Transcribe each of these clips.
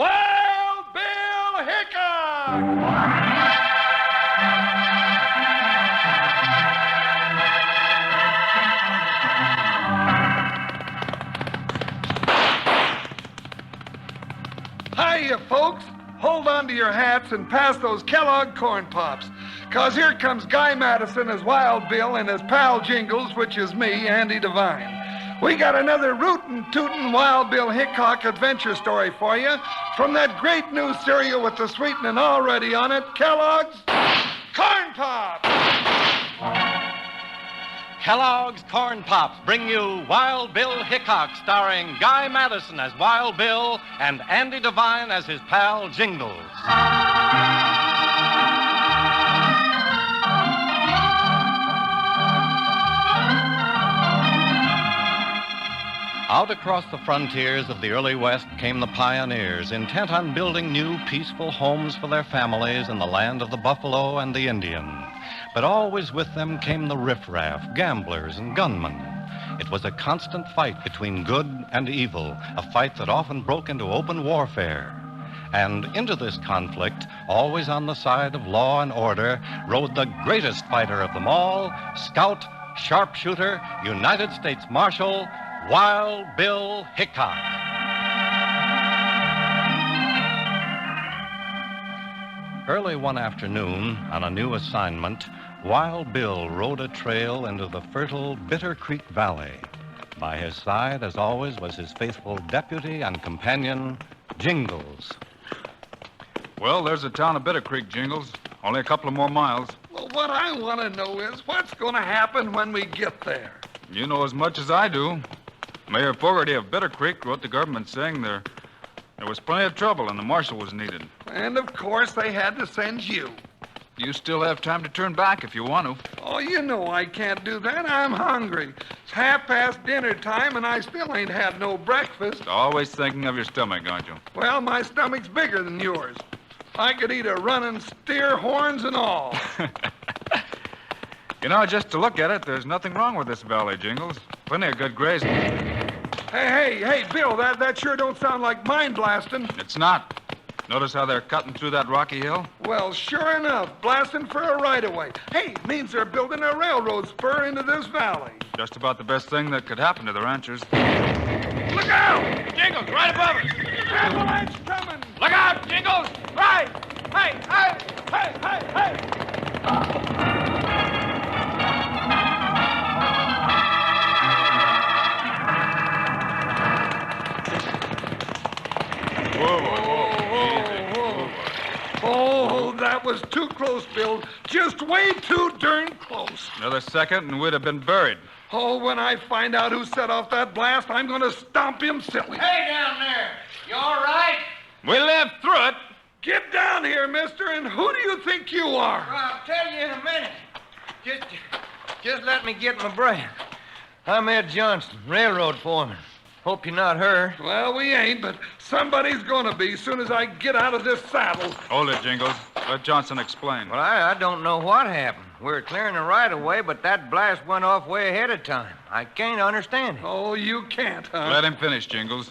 Wild Bill Hickok! Hiya, folks. Hold on to your hats and pass those Kellogg Corn Pops. 'Cause here comes Guy Madison as Wild Bill and his pal Jingles, which is me, Andy Devine. We got another rootin' tootin' Wild Bill Hickok adventure story for you from that great new cereal with the sweetening already on it, Kellogg's Corn Pops. Kellogg's Corn Pops bring you Wild Bill Hickok, starring Guy Madison as Wild Bill and Andy Devine as his pal Jingles. Out across the frontiers of the early West came the pioneers, intent on building new, peaceful homes for their families in the land of the buffalo and the Indian. But always with them came the riffraff, gamblers, and gunmen. It was a constant fight between good and evil, a fight that often broke into open warfare. And into this conflict, always on the side of law and order, rode the greatest fighter of them all, scout, sharpshooter, United States Marshal, Wild Bill Hickok. Early one afternoon, on a new assignment, Wild Bill rode a trail into the fertile Bitter Creek Valley. By his side, as always, was his faithful deputy and companion, Jingles. Well, there's the town of Bitter Creek, Jingles. Only a couple of more miles. Well, what I want to know is what's going to happen when we get there. You know as much as I do. Mayor Fogarty of Bitter Creek wrote the government saying there was plenty of trouble and the marshal was needed. And, of course, they had to send you. You still have time to turn back if you want to. Oh, you know I can't do that. I'm hungry. It's half past dinner time, and I still ain't had no breakfast. Always thinking of your stomach, aren't you? Well, my stomach's bigger than yours. I could eat a running steer, horns and all. You know, just to look at it, there's nothing wrong with this valley, Jingles. Plenty of good grazing. Hey, Bill, that sure don't sound like mine blasting. It's not. Notice how they're cutting through that rocky hill? Well, sure enough, blasting for a right-of-way. Hey, it means they're building a railroad spur into this valley. Just about the best thing that could happen to the ranchers. Look out! Jingles, right above us! Avalanche coming! Look out, Jingles! Right! Hey! Oh, that was too close, Bill. Just way too darn close. Another second and we'd have been buried. Oh, when I find out who set off that blast, I'm going to stomp him silly. Hey, down there. You all right? We lived through it. Get down here, mister, and who do you think you are? Well, I'll tell you in a minute. Just let me get my breath. I'm Ed Johnson, railroad foreman. Hope you're not her. Well, we ain't, but somebody's going to be as soon as I get out of this saddle. Hold it, Jingles. Let Johnson explain. Well, I don't know what happened. We were clearing the right-of-way, but that blast went off way ahead of time. I can't understand it. Oh, you can't, huh? Let him finish, Jingles.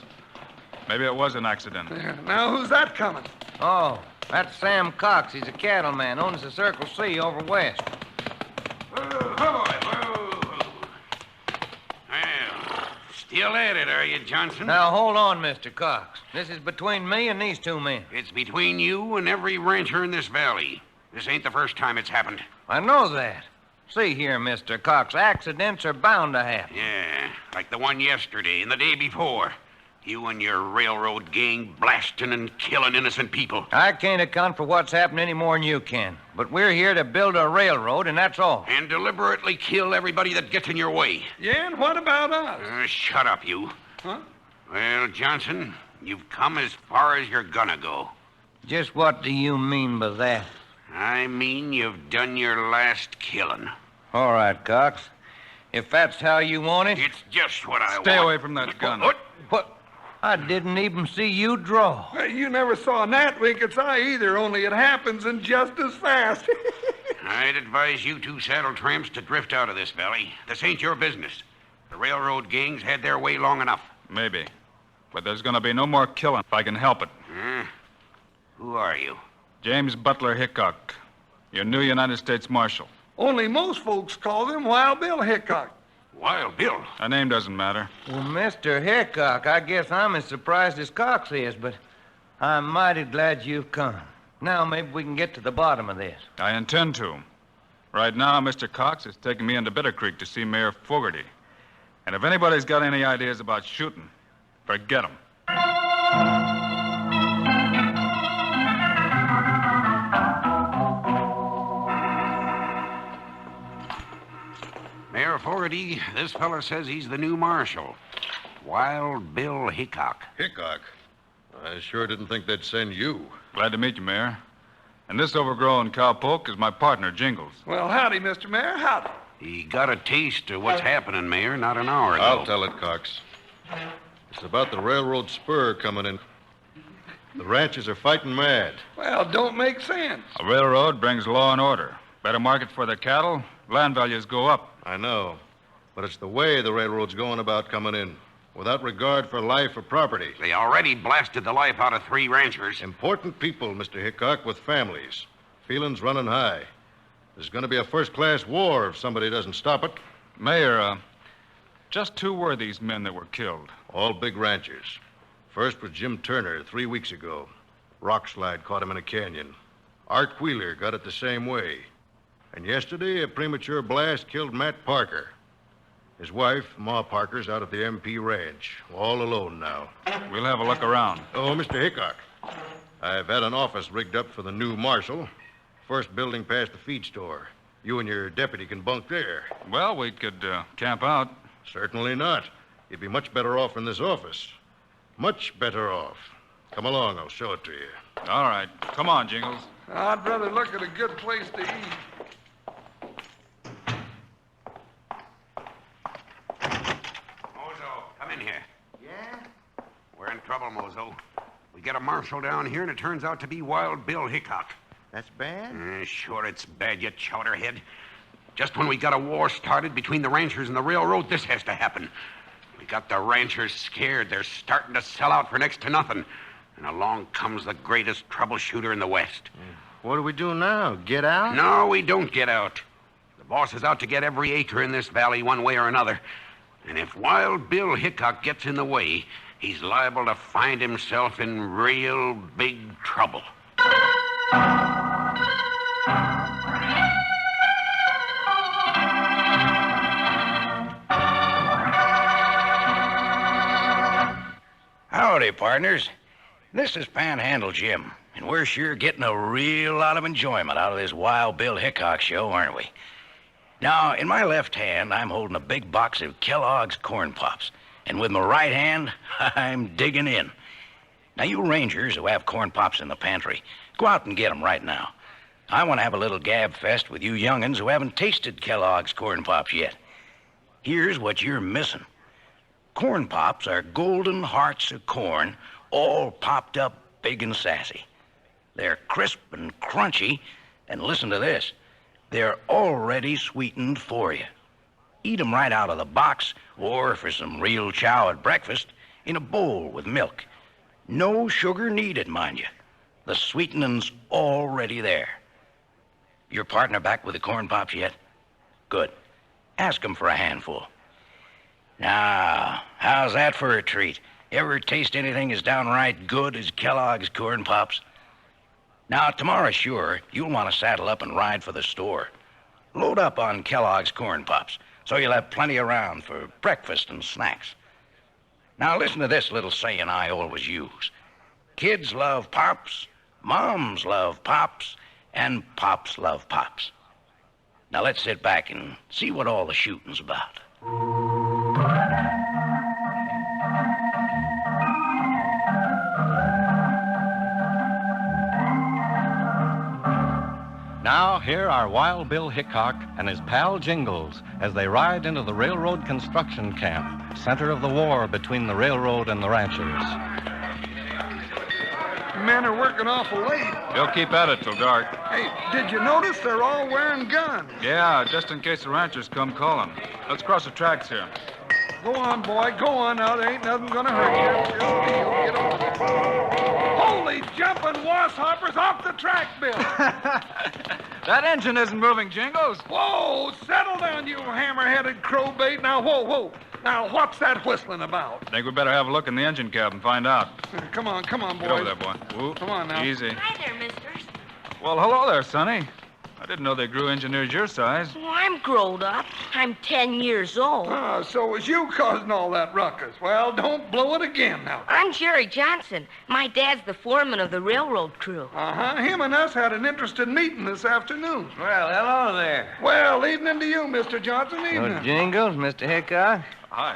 Maybe it was an accident. There. Now, who's that coming? Oh, that's Sam Cox. He's a cattleman. Owns the Circle C over west. Still at it, are you, Johnson? Now, hold on, Mr. Cox. This is between me and these two men. It's between you and every rancher in this valley. This ain't the first time it's happened. I know that. See here, Mr. Cox, accidents are bound to happen. Yeah, like the one yesterday and the day before. You and your railroad gang blasting and killing innocent people. I can't account for what's happened any more than you can. But we're here to build a railroad, and that's all. And deliberately kill everybody that gets in your way. Yeah, and what about us? Shut up, you. Huh? Well, Johnson, you've come as far as you're gonna go. Just what do you mean by that? I mean you've done your last killing. All right, Cox. If that's how you want it. It's just what I want. Stay away from that gun. What? I didn't even see you draw. Hey, you never saw Nat wink its eye either, only it happens and just as fast. I'd advise you two saddle tramps to drift out of this valley. This ain't your business. The railroad gangs had their way long enough. Maybe. But there's going to be no more killing if I can help it. Who are you? James Butler Hickok, your new United States Marshal. Only most folks call him Wild Bill Hickok. Wild Bill. Our name doesn't matter. Well, Mr. Hickok, I guess I'm as surprised as Cox is, but I'm mighty glad you've come. Now maybe we can get to the bottom of this. I intend to. Right now, Mr. Cox is taking me into Bitter Creek to see Mayor Fogarty. And if anybody's got any ideas about shooting, forget them. Mayor Fogarty, this fella says he's the new marshal. Wild Bill Hickok. Hickok? I sure didn't think they'd send you. Glad to meet you, Mayor. And this overgrown cowpoke is my partner, Jingles. Well, howdy, Mr. Mayor, howdy. He got a taste of what's happening, Mayor, not an hour ago. I'll tell it, Cox. It's about the railroad spur coming in. The ranchers are fighting mad. Well, don't make sense. A railroad brings law and order. Better market for their cattle, land values go up. I know. But it's the way the railroad's going about coming in, without regard for life or property. They already blasted the life out of 3 ranchers. Important people, Mr. Hickok, with families. Feelings running high. There's going to be a first-class war if somebody doesn't stop it. Mayor, just who were these men that were killed? All big ranchers. First was Jim Turner 3 weeks ago. Rockslide caught him in a canyon. Art Wheeler got it the same way. And yesterday, a premature blast killed Matt Parker. His wife, Ma Parker's out at the MP ranch, all alone now. We'll have a look around. Oh, Mr. Hickok, I've had an office rigged up for the new marshal. First building past the feed store. You and your deputy can bunk there. Well, we could camp out. Certainly not. You'd be much better off in this office. Much better off. Come along, I'll show it to you. All right. Come on, Jingles. I'd rather look at a good place to eat. Mozo, come in here. Yeah? We're in trouble, Mozo. We get a marshal down here, and it turns out to be Wild Bill Hickok. That's bad? Sure, it's bad, you chowderhead. Just when we got a war started between the ranchers and the railroad, this has to happen. We got the ranchers scared. They're starting to sell out for next to nothing. And along comes the greatest troubleshooter in the West. What do we do now? Get out? No, we don't get out. The boss is out to get every acre in this valley one way or another. And if Wild Bill Hickok gets in the way, he's liable to find himself in real big trouble. Howdy, partners. This is Panhandle Jim, and we're sure getting a real lot of enjoyment out of this Wild Bill Hickok show, aren't we? Now, in my left hand, I'm holding a big box of Kellogg's Corn Pops, and with my right hand, I'm digging in. Now, you rangers who have Corn Pops in the pantry, go out and get 'em right now. I want to have a little gab fest with you young'uns who haven't tasted Kellogg's Corn Pops yet. Here's what you're missing. Corn Pops are golden hearts of corn, all popped up big and sassy. They're crisp and crunchy, and listen to this, they're already sweetened for you. Eat 'em right out of the box, or for some real chow at breakfast, in a bowl with milk. No sugar needed, mind you. The sweetening's already there. Your partner back with the Corn Pops yet? Good. Ask him for a handful. Now, how's that for a treat? Ever taste anything as downright good as Kellogg's Corn Pops? Now, tomorrow, sure, you'll want to saddle up and ride for the store. Load up on Kellogg's Corn Pops, so you'll have plenty around for breakfast and snacks. Now, listen to this little saying I always use. Kids love Pops, moms love Pops, and Pops love Pops. Now, let's sit back and see what all the shooting's about. Now, here are Wild Bill Hickok and his pal Jingles as they ride into the railroad construction camp, center of the war between the railroad and the ranchers. Men are working awful late. They'll keep at it till dark. Hey, did you notice they're all wearing guns? Yeah, just in case the ranchers come calling. Let's cross the tracks here. Go on, boy. Go on now. There ain't nothing gonna hurt you. Just feel. Get over there. Holy jumping wasshoppers off the track, Bill. That engine isn't moving, Jingles. Whoa, settle down, you hammer-headed crowbait. Now, whoa. Now, what's that whistling about? I think we better have a look in the engine cab and find out. Come on, boy. Get over there, boy. Ooh, Come on now. Easy. Hi there, misters. Well, hello there, Sonny. I didn't know they grew engineers your size. Well, I'm growed up. I'm 10 years old. Ah, so it was you causing all that ruckus. Well, don't blow it again now. I'm Jerry Johnson. My dad's the foreman of the railroad crew. Uh-huh. Him and us had an interesting meeting this afternoon. Well, hello there. Well, evening to you, Mr. Johnson. Evening. Jingles, Mr. Hickok. Hi.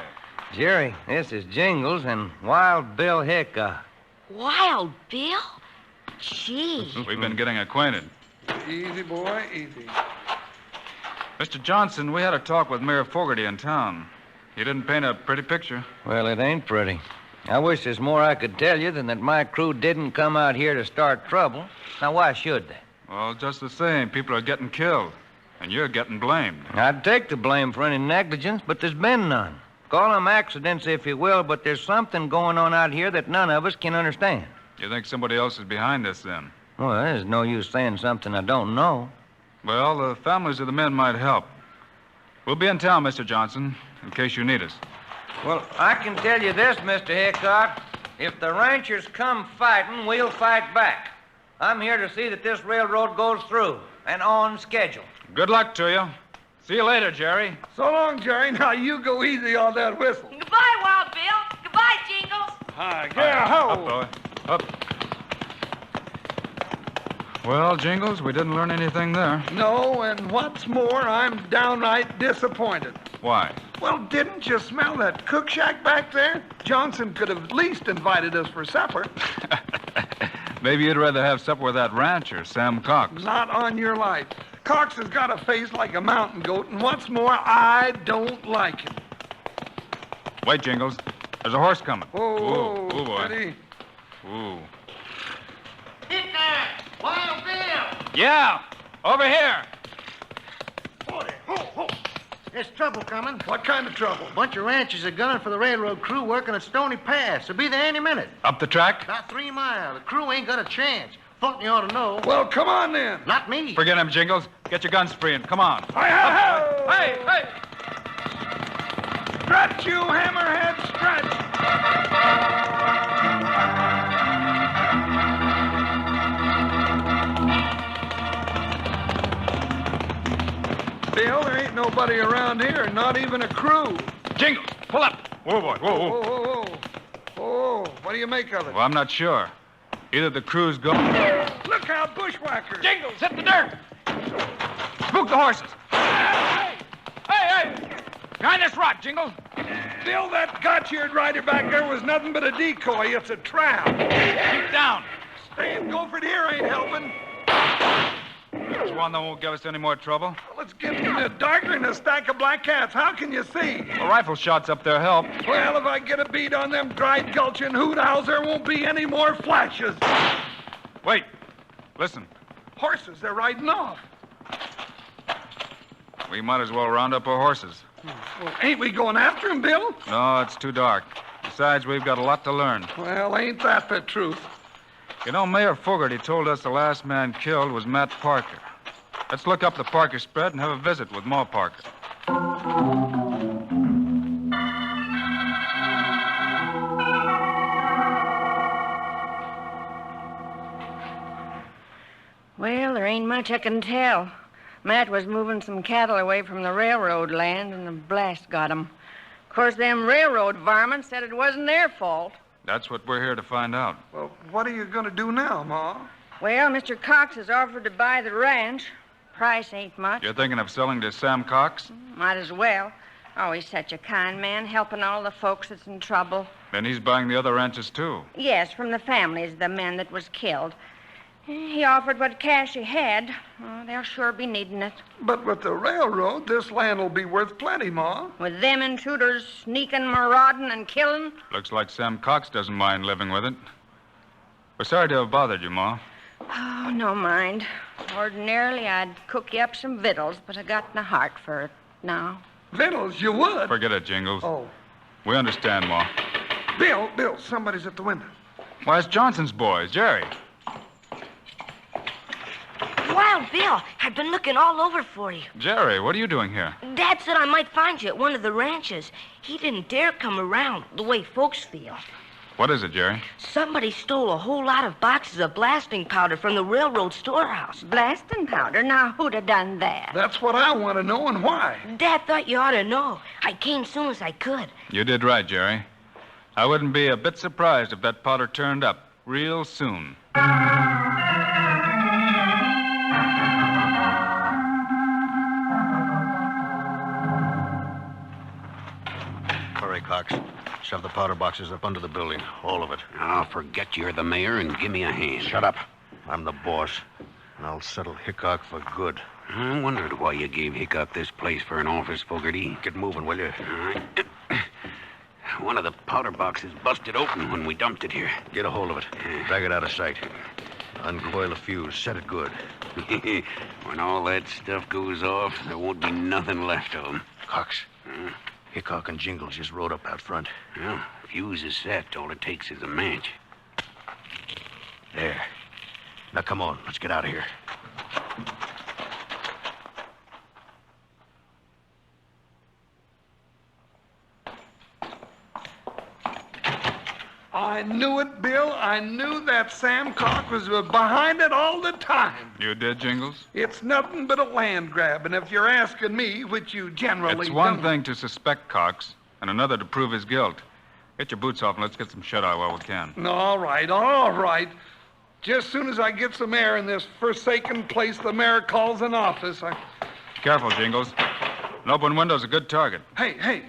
Jerry, this is Jingles and Wild Bill Hickok. Wild Bill? Gee. We've been getting acquainted. Easy, boy, easy. Mr. Johnson, we had a talk with Mayor Fogarty in town. He didn't paint a pretty picture. Well, it ain't pretty. I wish there's more I could tell you than that my crew didn't come out here to start trouble. Now, why should they? Well, just the same, people are getting killed, and you're getting blamed. I'd take the blame for any negligence, but there's been none. Call them accidents if you will, but there's something going on out here that none of us can understand. You think somebody else is behind this, then? Well, there's no use saying something I don't know. Well, the families of the men might help. We'll be in town, Mr. Johnson, in case you need us. Well, I can tell you this, Mr. Hickok. If the ranchers come fighting, we'll fight back. I'm here to see that this railroad goes through and on schedule. Good luck to you. See you later, Jerry. So long, Jerry. Now, you go easy on that whistle. Goodbye, Wild Bill. Goodbye, Jingles. Hi. Yeah, ho. Up, boy. Up. Well, Jingles, we didn't learn anything there. No, and what's more, I'm downright disappointed. Why? Well, didn't you smell that cook shack back there? Johnson could have at least invited us for supper. Maybe you'd rather have supper with that rancher, Sam Cox. Not on your life. Cox has got a face like a mountain goat, and what's more, I don't like him. Wait, Jingles. There's a horse coming. Whoa, Ooh, boy. steady. Ooh. Hit that! Wild Bill! Yeah, over here. Ho! There's trouble coming. What kind of trouble? Bunch of ranchers are gunning for the railroad crew working at Stony Pass. They'll be there any minute. Up the track? About 3 miles. The crew ain't got a chance. Thought you ought to know. Well, come on then. Not me. Forget him, Jingles. Get your guns free and come on. Hey! Hey! Stretch, you hammerhead, stretch! Bill, there ain't nobody around here, not even a crew. Jingles, pull up. Whoa, boy. Whoa. Whoa. Oh, what do you make of it? Well, I'm not sure. Either the crew's gone. Look out, bushwhackers! Jingles, hit the dirt. Spook the horses. Hey! Behind this rock, Jingles. Bill, that gotch-eared rider back there was nothing but a decoy. It's a trap. Keep down. Staying Gopher here ain't helping. There's one that won't give us any more trouble. Well, it's getting darker than a stack of black cats. How can you see? A rifle shots up there help. Well, if I get a bead on them dried gulch and hoot owls, there won't be any more flashes. Wait. Listen. Horses, they're riding off. We might as well round up our horses. Well, ain't we going after them, Bill? No, it's too dark. Besides, we've got a lot to learn. Well, ain't that the truth? You know, Mayor Fogarty told us the last man killed was Matt Parker. Let's look up the Parker spread and have a visit with Ma Parker. Well, there ain't much I can tell. Matt was moving some cattle away from the railroad land, and the blast got 'em. Of course, them railroad varmints said it wasn't their fault. That's what we're here to find out. Well, what are you going to do now, Ma? Well, Mr. Cox has offered to buy the ranch. Price ain't much. You're thinking of selling to Sam Cox? Might as well. Oh, he's such a kind man, helping all the folks that's in trouble. Then he's buying the other ranches, too. Yes, from the families of the men that was killed. He offered what cash he had. Oh, they'll sure be needing it. But with the railroad, this land will be worth plenty, Ma. With them intruders sneaking, marauding, and killing. Looks like Sam Cox doesn't mind living with it. We're sorry to have bothered you, Ma. Oh, no mind. Ordinarily, I'd cook you up some victuals, but I got no heart for it now. Victuals, you would. Forget it, Jingles. Oh. We understand, Ma. Bill, somebody's at the window. Why, it's Johnson's boys, Jerry. Wild Bill, I've been looking all over for you. Jerry, what are you doing here? Dad said I might find you at one of the ranches. He didn't dare come around the way folks feel. What is it, Jerry? Somebody stole a whole lot of boxes of blasting powder from the railroad storehouse. Blasting powder? Now, who'd have done that? That's what I want to know and why. Dad thought you ought to know. I came soon as I could. You did right, Jerry. I wouldn't be a bit surprised if that powder turned up real soon. Hurry, Cox. Shove the powder boxes up under the building. All of it. I'll forget you're the mayor and give me a hand. Shut up. I'm the boss. And I'll settle Hickok for good. I wondered why you gave Hickok this place for an office, Fogarty. Get moving, will you? All right. One of the powder boxes busted open when we dumped it here. Get a hold of it. Drag it out of sight. Uncoil the fuse. Set it good. When all that stuff goes off, there won't be nothing left of them. Cox. Hickok and Jingles just rode up out front. Well, fuse is set. All it takes is a match. There. Now, come on. Let's get out of here. I knew it, Bill. I knew that Sam Cock was behind it all the time. You did, Jingles? It's nothing but a land grab, and if you're asking me, which you generally It's one don't... thing to suspect Cox, and another to prove his guilt. Get your boots off and let's get some shut-eye while we can. All right. Just soon as I get some air in this forsaken place the mayor calls an office, I... Careful, Jingles. An open window's a good target. Hey.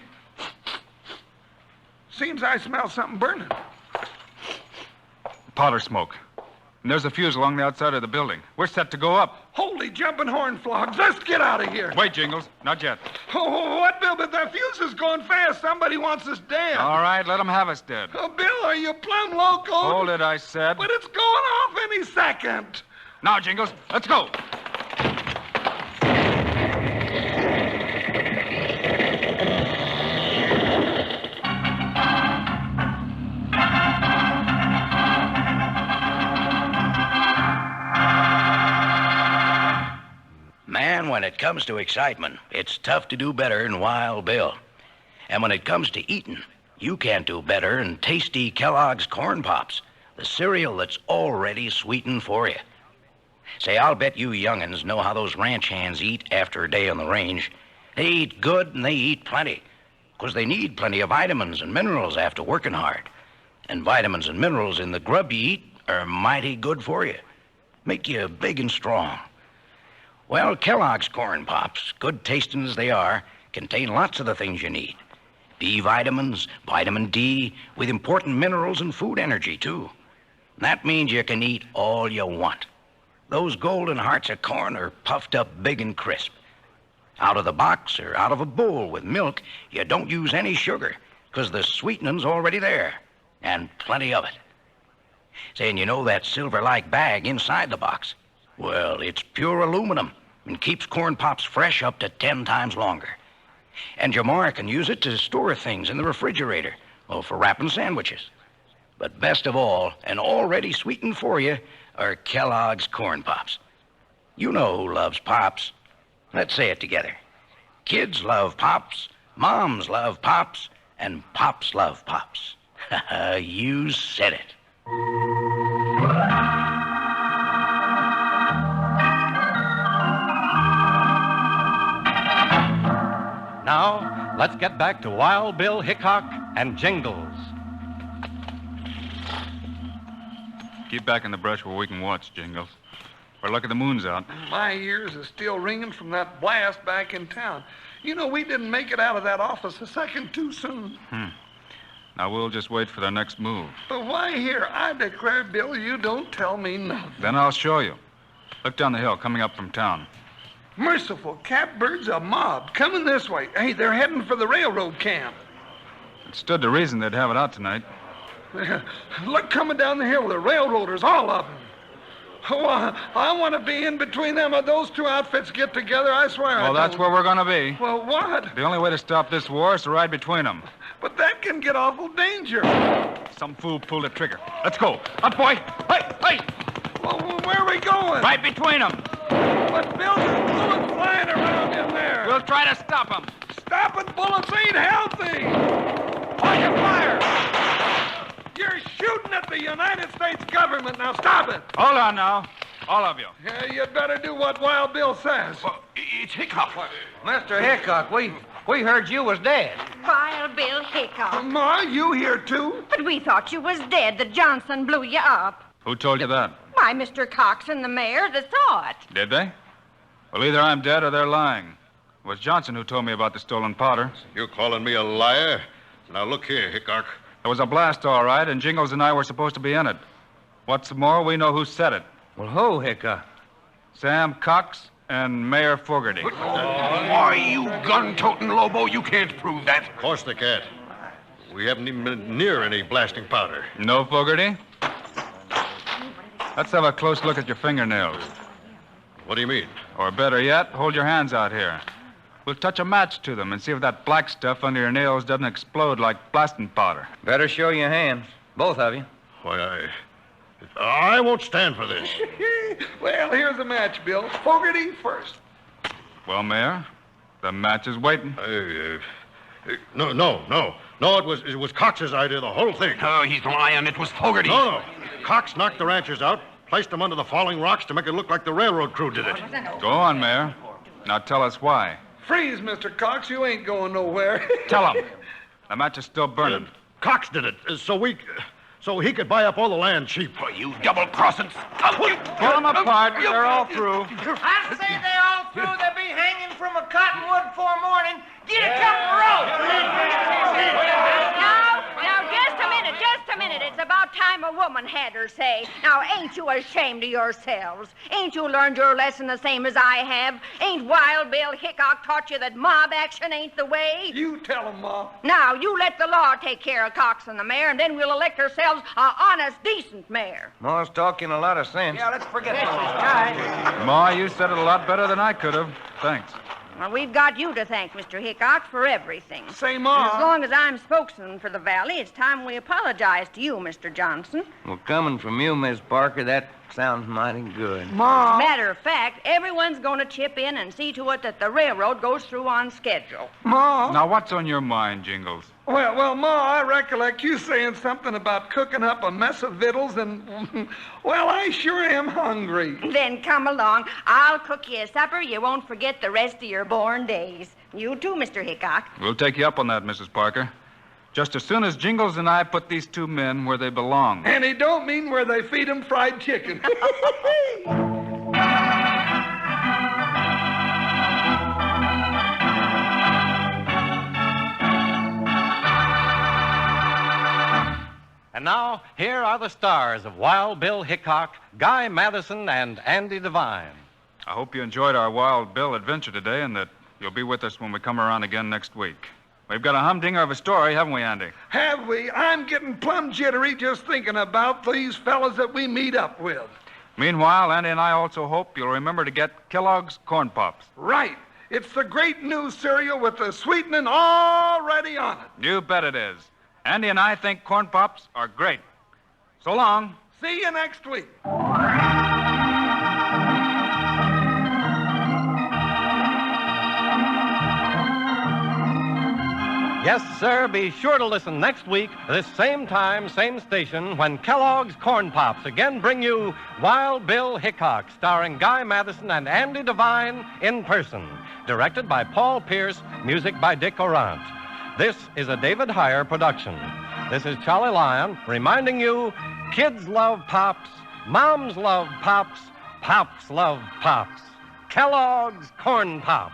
Seems I smell something burning. Powder smoke. And there's a fuse along the outside of the building. We're set to go up. Holy jumping horn flogs. Let's get out of here. Wait, Jingles. Not yet. Oh, what, Bill? But the fuse is going fast. Somebody wants us dead. All right, let them have us dead. Oh, Bill, are you plumb loco? Hold it, I said. But it's going off any second. Now, Jingles, let's go. Man, when it comes to excitement, it's tough to do better than Wild Bill. And when it comes to eating, you can't do better than tasty Kellogg's Corn Pops, the cereal that's already sweetened for you. Say, I'll bet you young'uns know how those ranch hands eat after a day on the range. They eat good and they eat plenty, 'cause they need plenty of vitamins and minerals after working hard. And vitamins and minerals in the grub you eat are mighty good for you. Make you big and strong. Well, Kellogg's Corn Pops, good tasting as they are, contain lots of the things you need. B vitamins, vitamin D, with important minerals and food energy, too. That means you can eat all you want. Those golden hearts of corn are puffed up big and crisp. Out of the box or out of a bowl with milk, you don't use any sugar, 'cause the sweetening's already there, and plenty of it. Saying, you know that silver-like bag inside the box? Well, it's pure aluminum and keeps Corn Pops fresh up to 10 times longer. And your ma can use it to store things in the refrigerator or for wrapping sandwiches. But best of all, and already sweetened for you, are Kellogg's Corn Pops. You know who loves Pops. Let's say it together. Kids love Pops, moms love Pops, and Pops love Pops. You said it. Now, let's get back to Wild Bill Hickok and Jingles. Keep back in the brush where we can watch, Jingles. We're lucky the moon's out. My ears are still ringing from that blast back in town. You know, we didn't make it out of that office a second too soon. Now, we'll just wait for their next move. But why here? I declare, Bill, you don't tell me nothing. Then I'll show you. Look down the hill, coming up from town. Merciful catbirds, a mob coming this way. Hey, they're heading for the railroad camp. It stood to reason they'd have it out tonight. Look, coming down the hill, the railroaders, all of them. Oh, I want to be in between them. Those two outfits get together, I swear. Well, that's where we're going to be. Well, what? The only way to stop this war is to ride between them. But that can get awful dangerous. Some fool pulled the trigger. Let's go. Up, boy. Hey, hey. Well, where are we going? Right between them. But Bill, there's bullets flying around in there. We'll try to stop them. Stopping bullets ain't healthy. Hold your fire. You're shooting at the United States government. Now stop it. Hold on now. All of you. Yeah, you'd better do what Wild Bill says. Well, it's Hickok. Mr. Hickok, we heard you was dead. Wild Bill Hickok. Ma, you here too? But we thought you was dead. The Johnson blew you up. Who told you that? Why, Mr. Cox and the mayor that saw it. Did they? Well, either I'm dead or they're lying. It was Johnson who told me about the stolen powder. You calling me a liar? Now, look here, Hickok. There was a blast, all right, and Jingles and I were supposed to be in it. What's more, we know who said it. Well, who, Hickok? Sam Cox and Mayor Fogarty. Why, you gun-toting Lobo, you can't prove that. Of course they can't. We haven't even been near any blasting powder. No, Fogarty? Let's have a close look at your fingernails. What do you mean? Or better yet, hold your hands out here. We'll touch a match to them and see if that black stuff under your nails doesn't explode like blasting powder. Better show your hands, both of you. Why, I won't stand for this. Well, here's a match, Bill. Fogarty first. Well, Mayor, the match is waiting. No, it was Cox's idea, the whole thing. Oh, he's lying. It was Fogarty. No. Cox knocked the ranchers out, placed them under the falling rocks to make it look like the railroad crew did it. Go on, Mayor. Now tell us why. Freeze, Mr. Cox. You ain't going nowhere. Tell him. The match is still burning. Cox did it, so he could buy up all the land cheap. Oh, you double-crossing skunk. Pull them apart. They're all through. I say they're all through. They'll be hanging from a cottonwood before morning. Get a couple ropes. Now, just a minute. It's about time a woman had her say. Now, ain't you ashamed of yourselves? Ain't you learned your lesson the same as I have? Ain't Wild Bill Hickok taught you that mob action ain't the way? You tell him, Ma. Now, you let the law take care of Cox and the mayor, and then we'll elect ourselves a honest, decent mayor. Ma's talking a lot of sense. Yeah, let's forget this guy. Ma, you said it a lot better than I could have. Thanks. Well, we've got you to thank, Mr. Hickok, for everything. Say, And Ma. as long as I'm spokesman for the valley, it's time we apologize to you, Mr. Johnson. Well, coming from you, Miss Parker, that sounds mighty good. As a Ma. matter of fact, everyone's going to chip in and see to it that the railroad goes through on schedule. Ma. Now, what's on your mind, Jingles? Well, Ma, I recollect you saying something about cooking up a mess of victuals, and, well, I sure am hungry. Then come along. I'll cook you a supper you won't forget the rest of your born days. You too, Mr. Hickok. We'll take you up on that, Mrs. Parker. Just as soon as Jingles and I put these two men where they belong. And he don't mean where they feed him fried chicken. And now, here are the stars of Wild Bill Hickok, Guy Madison, and Andy Devine. I hope you enjoyed our Wild Bill adventure today and that you'll be with us when we come around again next week. We've got a humdinger of a story, haven't we, Andy? Have we? I'm getting plumb jittery just thinking about these fellas that we meet up with. Meanwhile, Andy and I also hope you'll remember to get Kellogg's Corn Pops. Right. It's the great new cereal with the sweetening already on it. You bet it is. Andy and I think Corn Pops are great. So long. See you next week. Yes, sir, be sure to listen next week, this same time, same station, when Kellogg's Corn Pops again bring you Wild Bill Hickok, starring Guy Madison and Andy Devine in person. Directed by Paul Pierce, music by Dick Orant. This is a David Heyer production. This is Charlie Lyon reminding you, kids love Pops, moms love Pops, Pops love Pops. Kellogg's Corn Pops.